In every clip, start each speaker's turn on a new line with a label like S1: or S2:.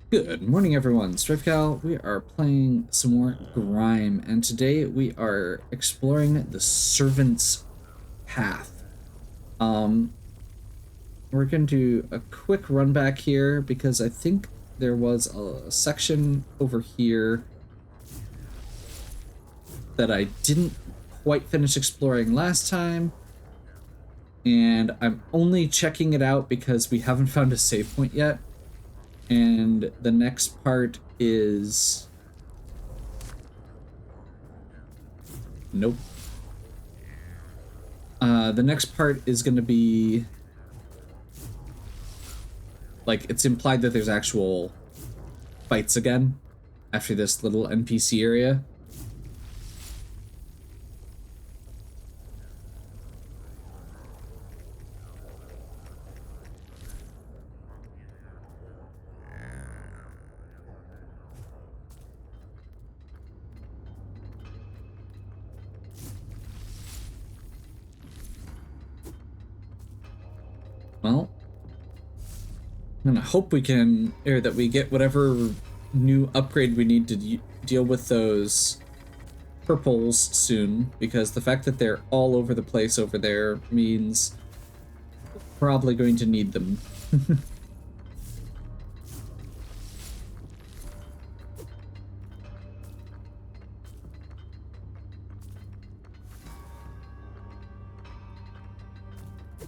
S1: Good morning, everyone. StrifeCal. We are playing some more Grime, and today we are exploring the Servant's Path. Um, we're going to do a quick run back here because I think there was a section over here that I didn't quite finish exploring last time, and I'm only checking it out because we haven't found a save point yet. And the next part is... Nope. The next part is going to be like it's implied that there's actual fights again after this little NPC area. Well, I'm gonna hope we can, or that we get whatever new upgrade we need to deal with those purples soon, because the fact that they're all over the place over there means we're probably going to need them.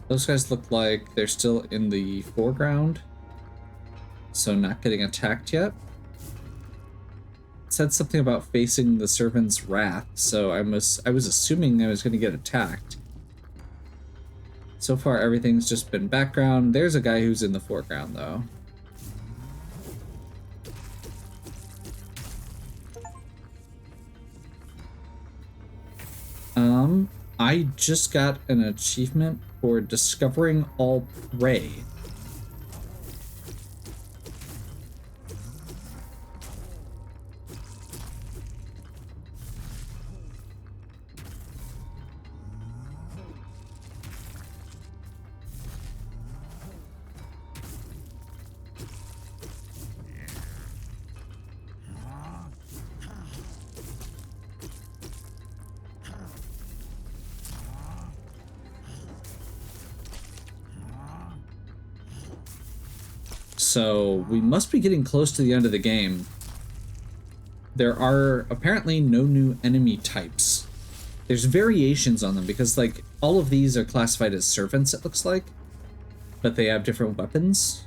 S1: Those guys look like they're still in the foreground, so not getting attacked yet. It said something about facing the servant's wrath, so I was assuming I was going to get attacked. So far, everything's just been background. There's a guy who's in the foreground, though. I just got an achievement for discovering all prey. So we must be getting close to the end of the game. There are apparently no new enemy types. There's variations on them because, like, all of these are classified as servants, it looks like, but they have different weapons.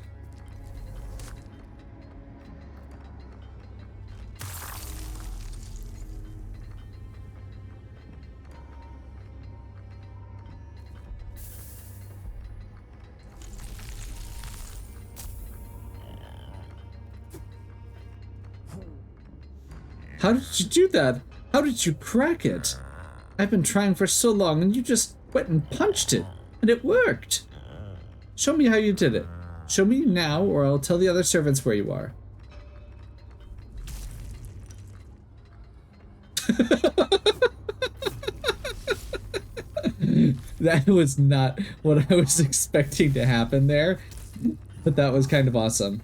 S1: How did you do that? How did you crack it? I've been trying for so long and you just went and punched it, and it worked. Show me how you did it. Show me now or I'll tell the other servants where you are. That was not what I was expecting to happen there, but that was kind of awesome.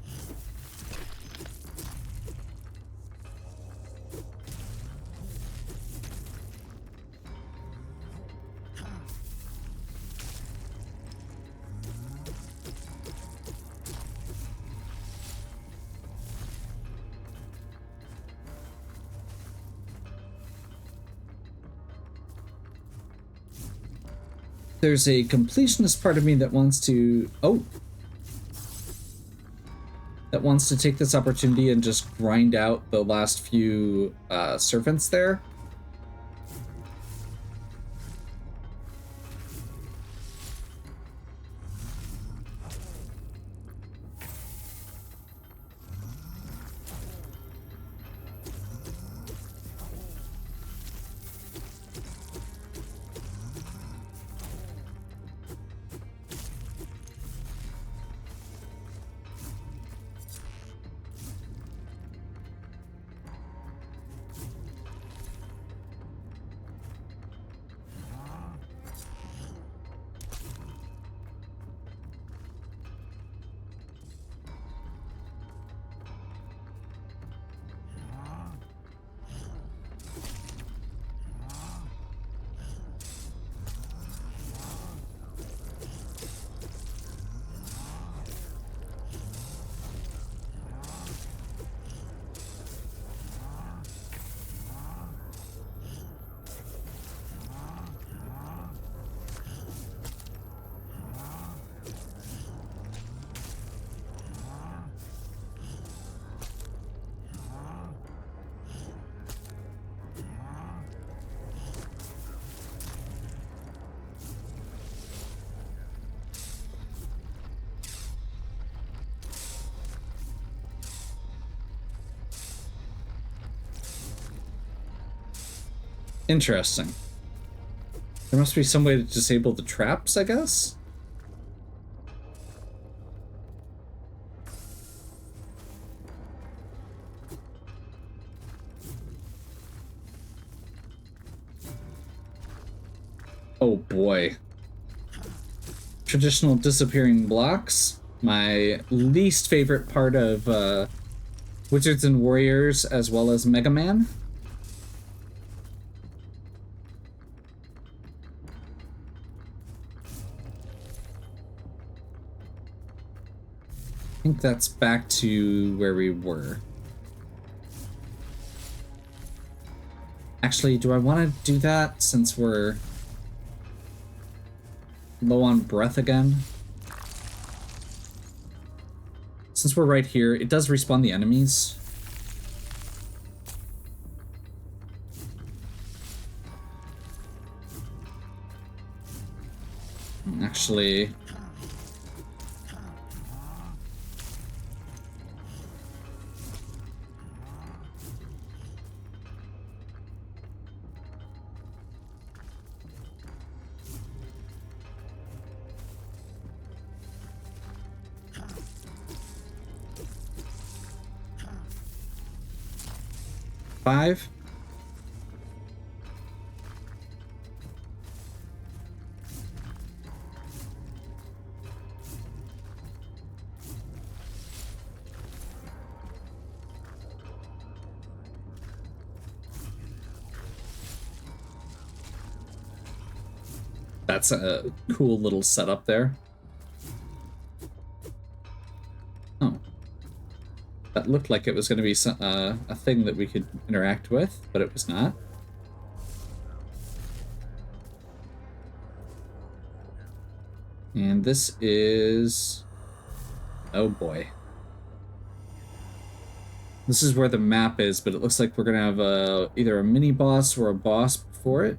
S1: There's a completionist part of me that wants to take this opportunity and just grind out the last few servants there. Interesting. There must be some way to disable the traps, I guess? Oh boy. Traditional disappearing blocks. My least favorite part of Wizards and Warriors, as well as Mega Man. I think that's back to where we were. Actually, do I want to do that since we're low on breath again? Since we're right here, it does respawn the enemies. Actually... Five? That's a cool little setup there. Oh. That looked like it was going to be a thing that we could interact with, but it was not. And this is... oh boy. This is where the map is, but it looks like we're going to have either a mini-boss or a boss before it.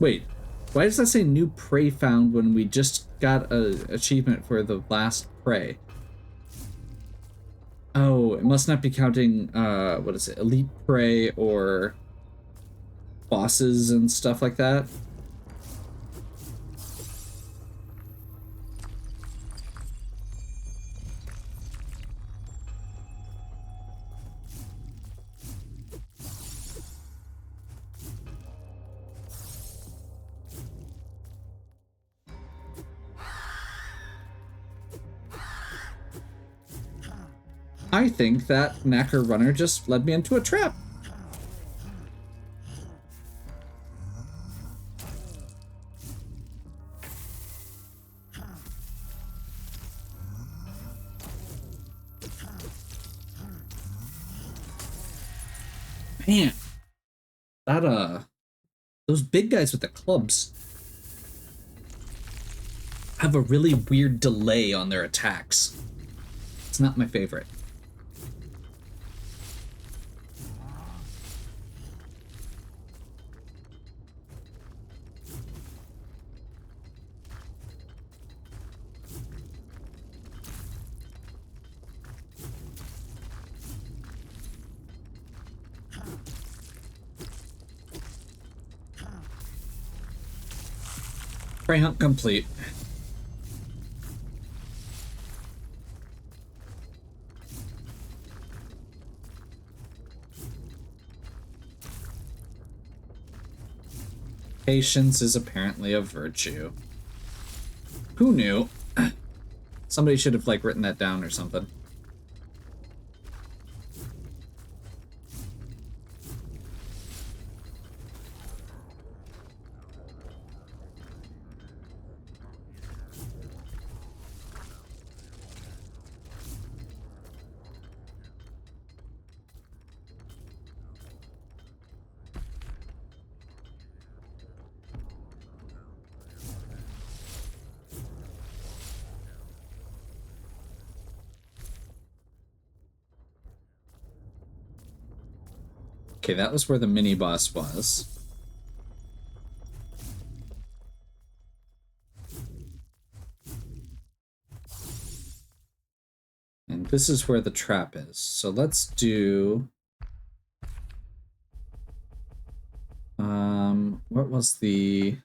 S1: Wait, why does that say new prey found when we just got an achievement for the last prey? Oh, it must not be counting, what is it, elite prey or bosses and stuff like that? I think that Knacker Runner just led me into a trap. Man, that, those big guys with the clubs have a really weird delay on their attacks. It's not my favorite. Prey hunt complete. Patience is apparently a virtue. Who knew? Somebody should have, like, written that down or something. Okay, that was where the mini-boss was. And this is where the trap is. So let's do... what was the...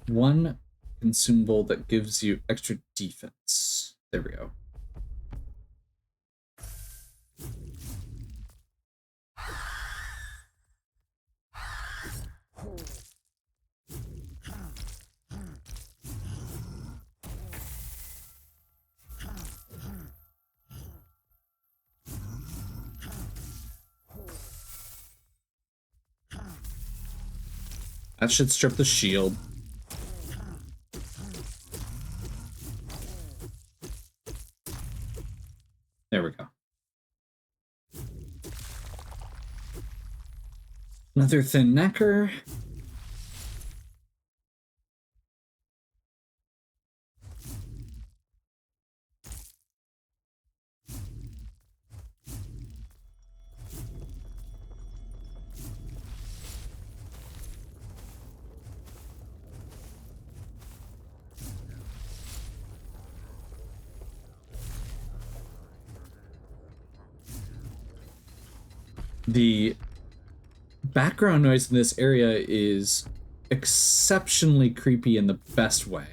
S1: one consumable that gives you extra defense. There we go. That should strip the shield. There we go. Another thin necker. The background noise in this area is exceptionally creepy in the best way.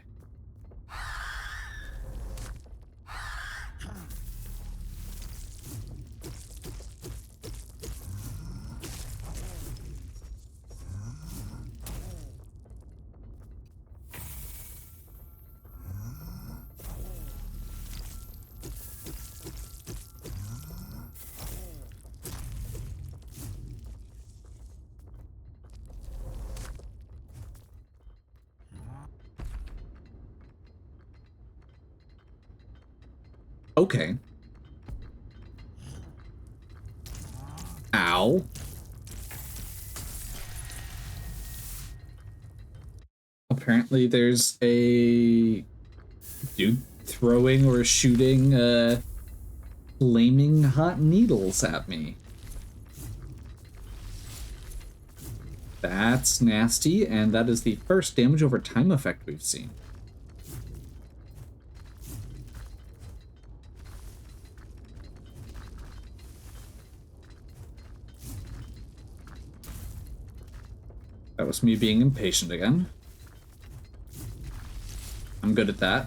S1: Okay. Ow. Apparently there's a dude throwing or shooting flaming hot needles at me. That's nasty, and that is the first damage over time effect we've seen. That was me being impatient again. I'm good at that.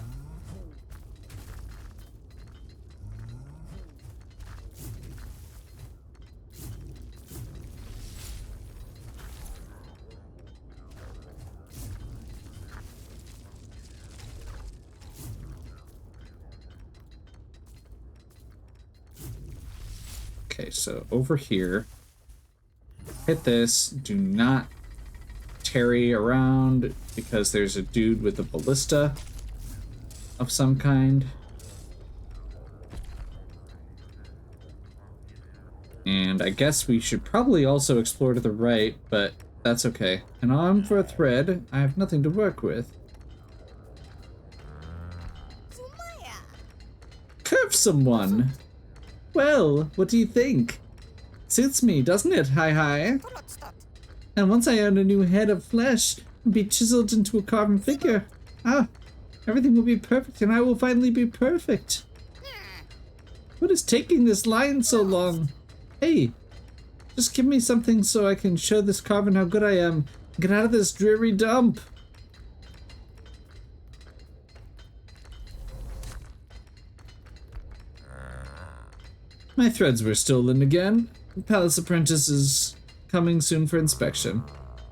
S1: Okay, so over here, hit this, do not tarry around because there's a dude with a ballista of some kind. And I guess we should probably also explore to the right, but that's okay. An arm for a thread, I have nothing to work with. Curve someone! Well, what do you think? Suits me, doesn't it, hi? And once I own a new head of flesh, it'll be chiseled into a carven figure. Ah, everything will be perfect and I will finally be perfect. What is taking this line so long? Hey, just give me something so I can show this carven how good I am. Get out of this dreary dump. My threads were stolen again. The palace apprentice is coming soon for inspection.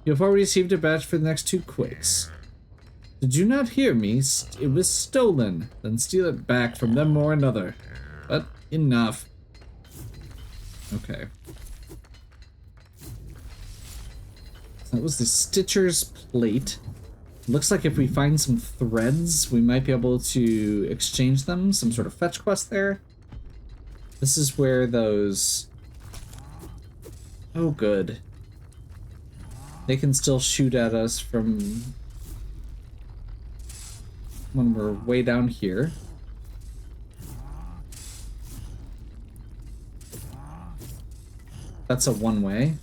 S1: You have already received a badge for the next 2 quakes. Did you not hear me? It was stolen. Then steal it back from them or another. But enough. Okay. That was the Stitcher's plate. Looks like if we find some threads, we might be able to exchange them. Some sort of fetch quest there. This is where those... Oh, good. They can still shoot at us from when we're way down here. That's a one-way.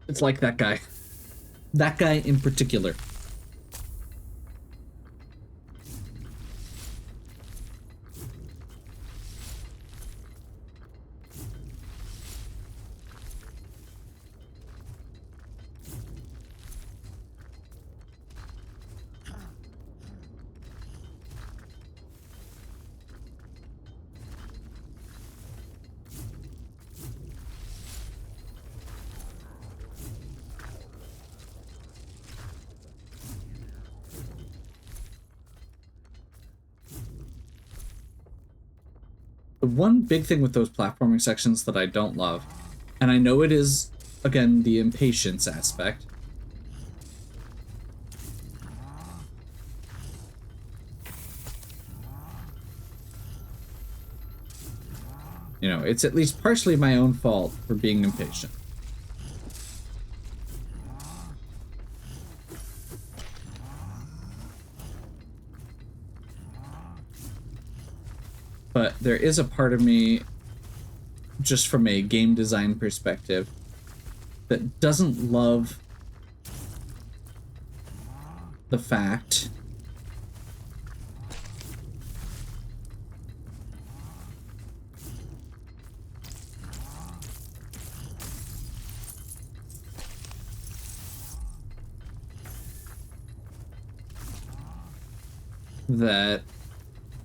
S1: It's like that guy. That guy in particular. The one big thing with those platforming sections that I don't love, and I know it is, again, the impatience aspect. You know, it's at least partially my own fault for being impatient. But there is a part of me, just from a game design perspective, that doesn't love the fact that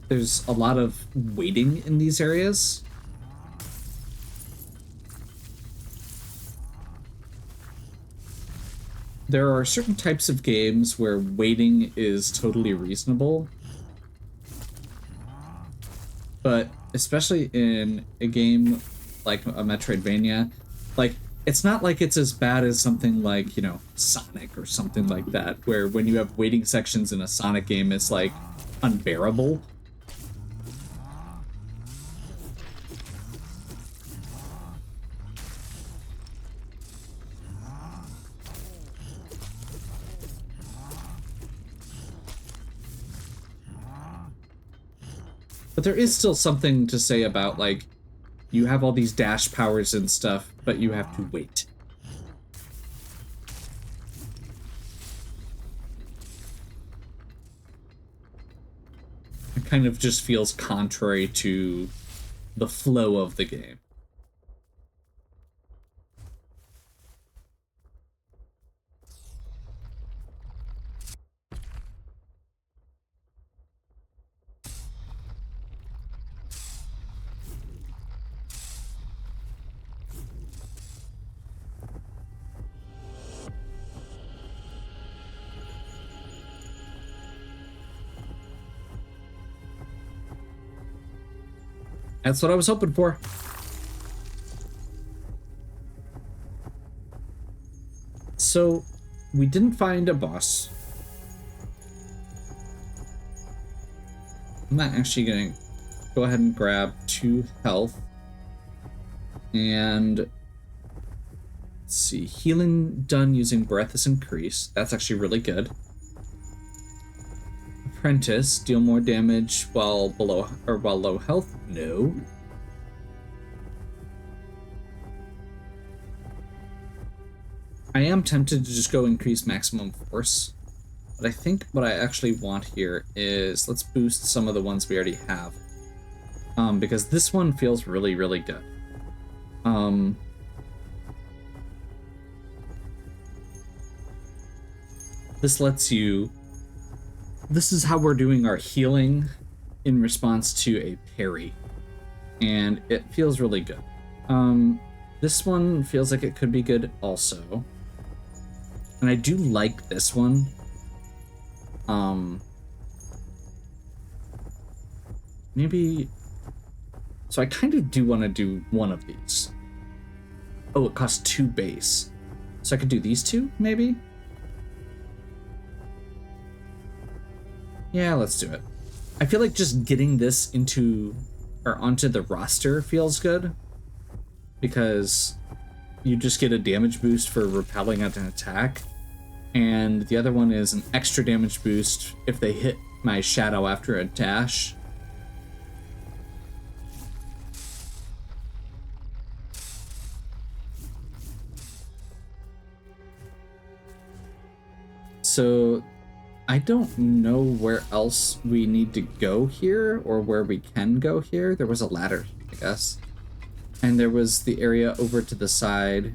S1: there's a lot of waiting in these areas. There are certain types of games where waiting is totally reasonable, but especially in a game like a Metroidvania, like, it's not like it's as bad as something like, you know, Sonic or something like that, where when you have waiting sections in a Sonic game, it's like unbearable. But there is still something to say about, like, you have all these dash powers and stuff, but you have to wait. It kind of just feels contrary to the flow of the game. That's what I was hoping for. So, we didn't find a boss. I'm not actually going to go ahead and grab 2 health. And let's see, healing done using breath is increased. That's actually really good. Apprentice, deal more damage while below or while low health. No. I am tempted to just go increase maximum force, but I think what I actually want here is let's boost some of the ones we already have, because this one feels really, really good. This lets you. This is how we're doing our healing in response to a parry, and it feels really good. This one feels like it could be good also, and I do like this one. Maybe... So I kind of do want to do one of these. Oh, it costs 2 base. So I could do these 2, maybe? Yeah, let's do it. I feel like just getting this into... or onto the roster feels good. Because you just get a damage boost for repelling at an attack. And the other one is an extra damage boost if they hit my shadow after a dash. So I don't know where else we need to go here or where we can go here. There was a ladder, I guess. And there was the area over to the side.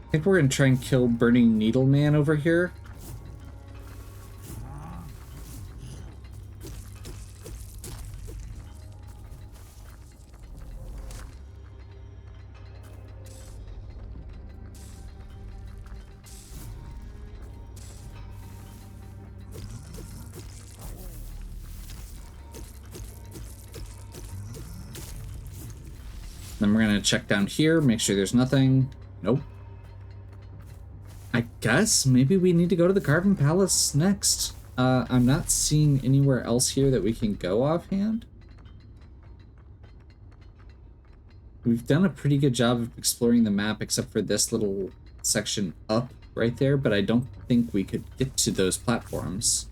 S1: I think we're gonna try and kill Burning Needle Man over here. Then we're gonna check down here, make sure there's nothing. Nope. I guess maybe we need to go to the Carven Palace next. I'm not seeing anywhere else here that we can go offhand. We've done a pretty good job of exploring the map except for this little section up right there, but I don't think we could get to those platforms.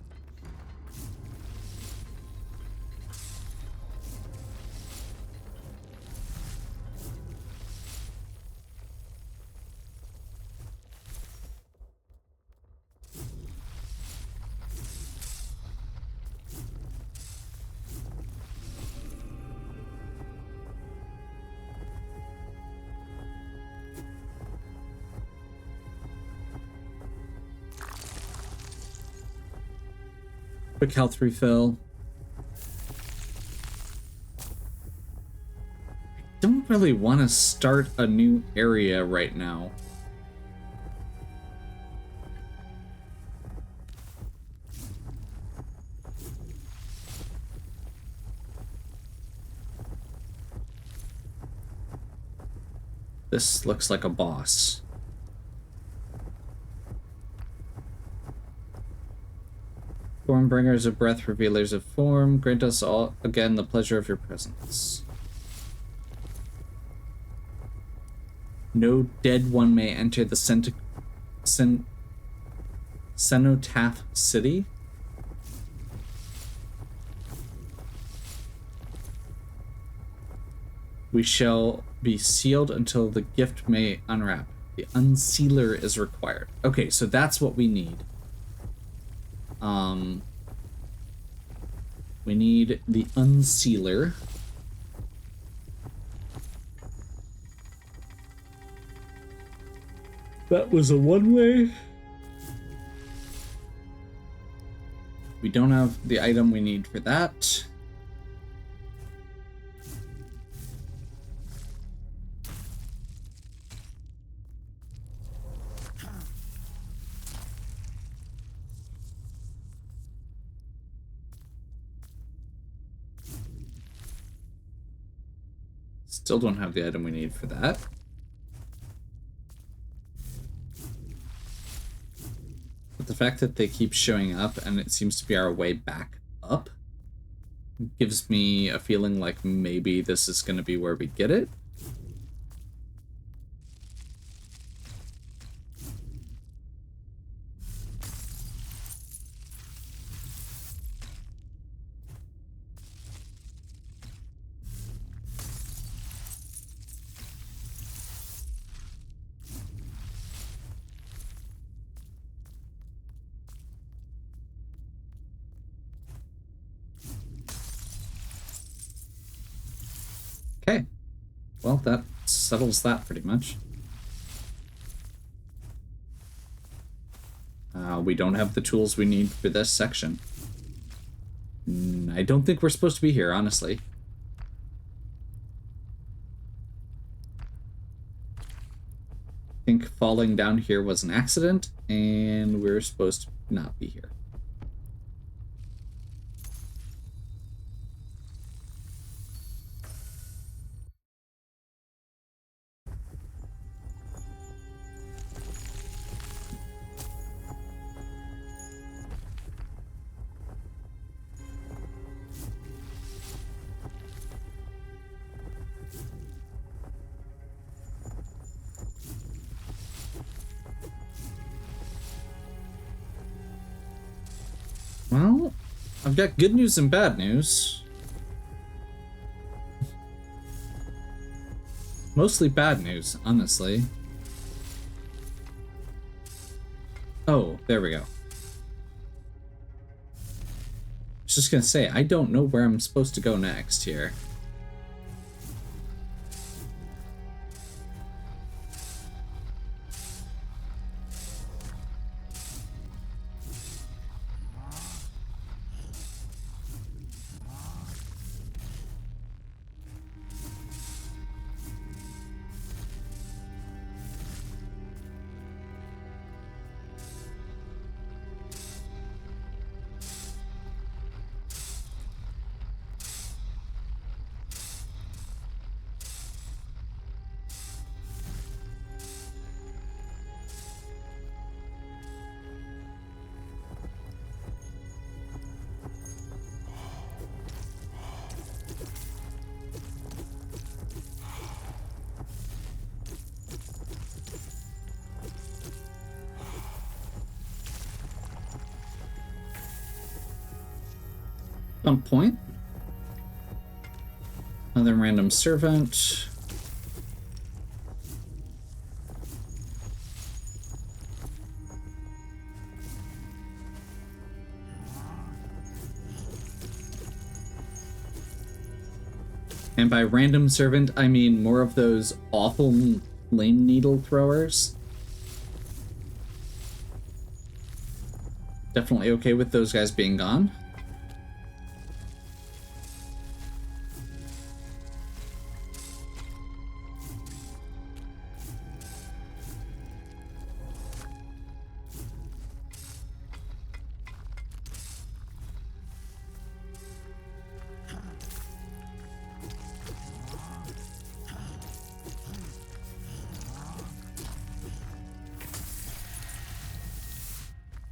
S1: Quick health refill. I don't really want to start a new area right now. This looks like a boss. Formbringers of breath, revealers of form, grant us all again the pleasure of your presence. No dead one may enter the Cenotaph City. We shall be sealed until the gift may unwrap. The unsealer is required. Okay, so that's what we need. We need the unsealer. That was a one-way. We don't have the item we need for that. Still don't have the item we need for that. But the fact that they keep showing up and it seems to be our way back up gives me a feeling like maybe this is going to be where we get it. Well, that settles that pretty much. We don't have the tools we need for this section. I don't think we're supposed to be here, honestly. I think falling down here was an accident, and we're supposed to not be here. Well, I've got good news and bad news. Mostly bad news, honestly. Oh, there we go. I was just gonna say, I don't know where I'm supposed to go next here. Some point. Another random servant. And by random servant, I mean more of those awful flame needle throwers. Definitely okay with those guys being gone.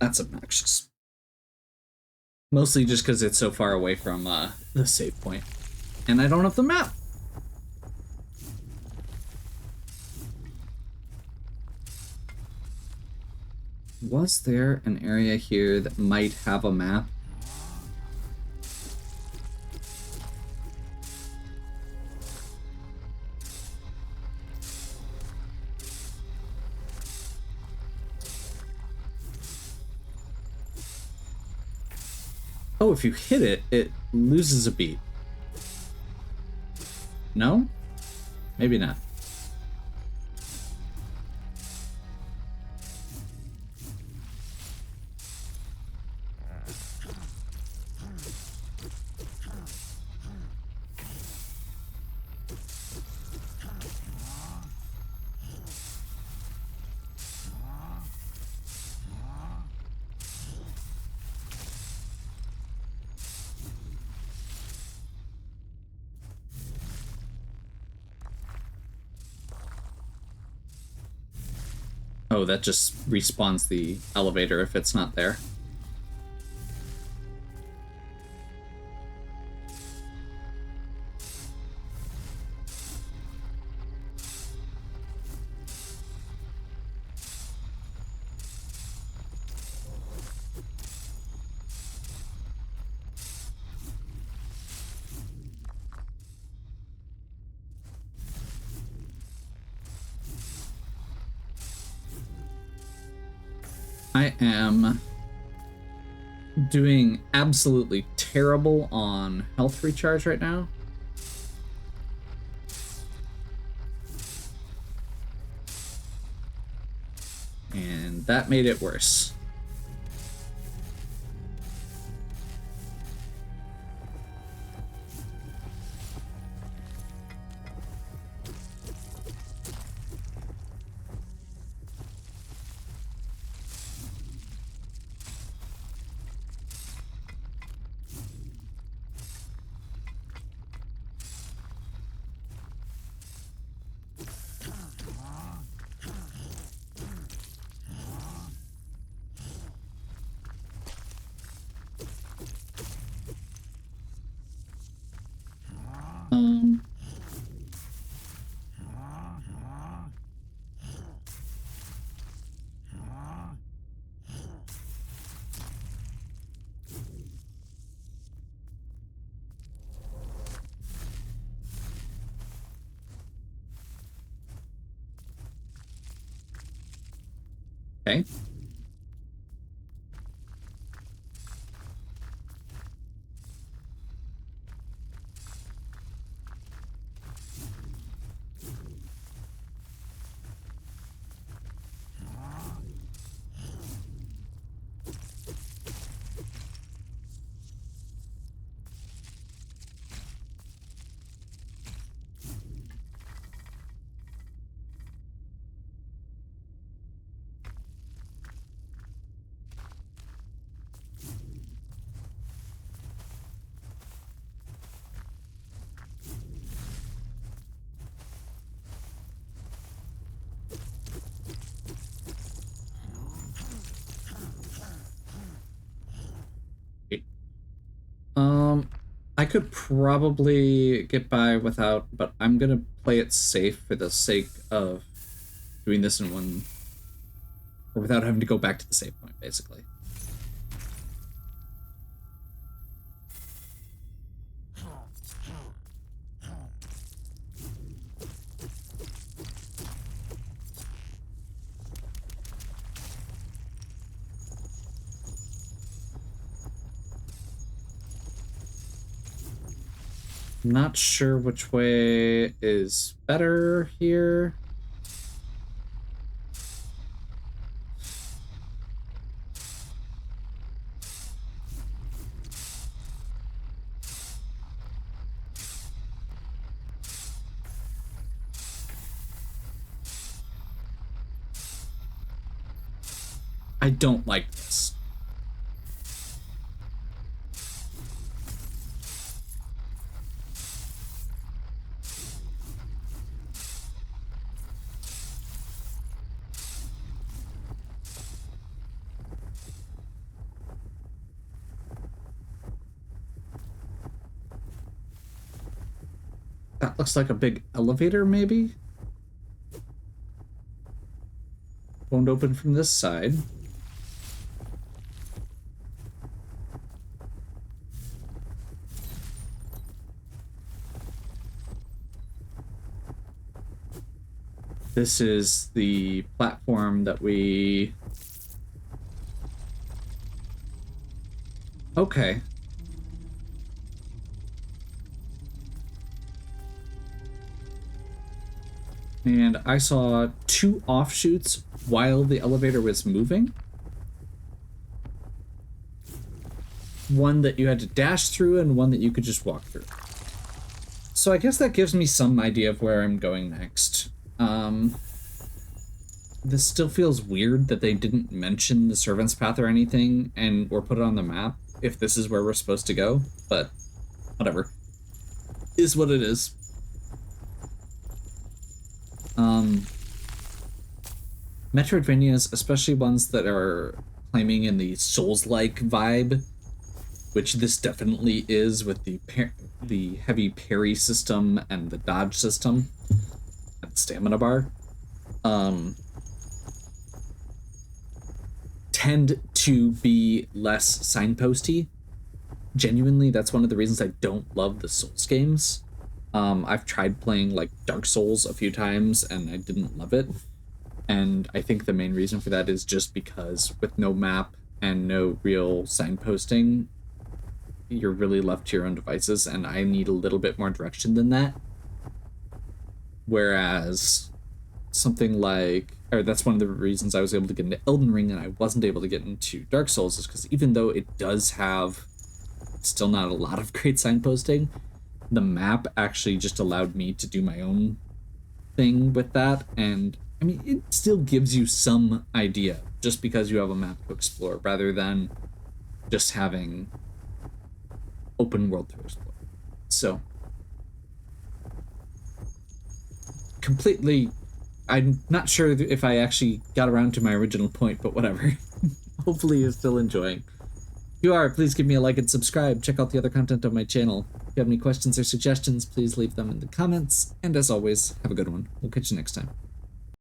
S1: That's obnoxious. Mostly just because it's so far away from the save point. And I don't have the map. Was there an area here that might have a map? Oh, if you hit it, it loses a beat. No? Maybe not. Oh, that just respawns the elevator if it's not there. I am doing absolutely terrible on health recharge right now. that made it worse. Okay. I could probably get by without, but I'm gonna play it safe for the sake of doing this in one, or without having to go back to the save point, basically. Not sure which way is better here. I don't like this. That looks like a big elevator, maybe? Won't open from this side. This is the platform that we... Okay. And I saw 2 offshoots while the elevator was moving. One that you had to dash through and one that you could just walk through. So I guess that gives me some idea of where I'm going next. This still feels weird that they didn't mention the Servant's Path or anything or put it on the map if this is where we're supposed to go, but whatever. Is what it is. Metroidvanias, especially ones that are claiming in the Souls-like vibe, which this definitely is with the heavy parry system and the dodge system and stamina bar, tend to be less signposty. Genuinely, that's one of the reasons I don't love the Souls games. I've tried playing like Dark Souls a few times and I didn't love it. And I think the main reason for that is just because with no map and no real signposting, you're really left to your own devices, and I need a little bit more direction than that. Whereas something like or that's one of the reasons I was able to get into Elden Ring and I wasn't able to get into Dark Souls, is because even though it does have still not a lot of great signposting, the map actually just allowed me to do my own thing with that. And I mean, it still gives you some idea just because you have a map to explore rather than just having open world to explore. So completely, I'm not sure if I actually got around to my original point, but whatever. Hopefully you're still enjoying. If you are, please give me a like and subscribe. Check out the other content on my channel. If you have any questions or suggestions, please leave them in the comments. And as always, have a good one. We'll catch you next time.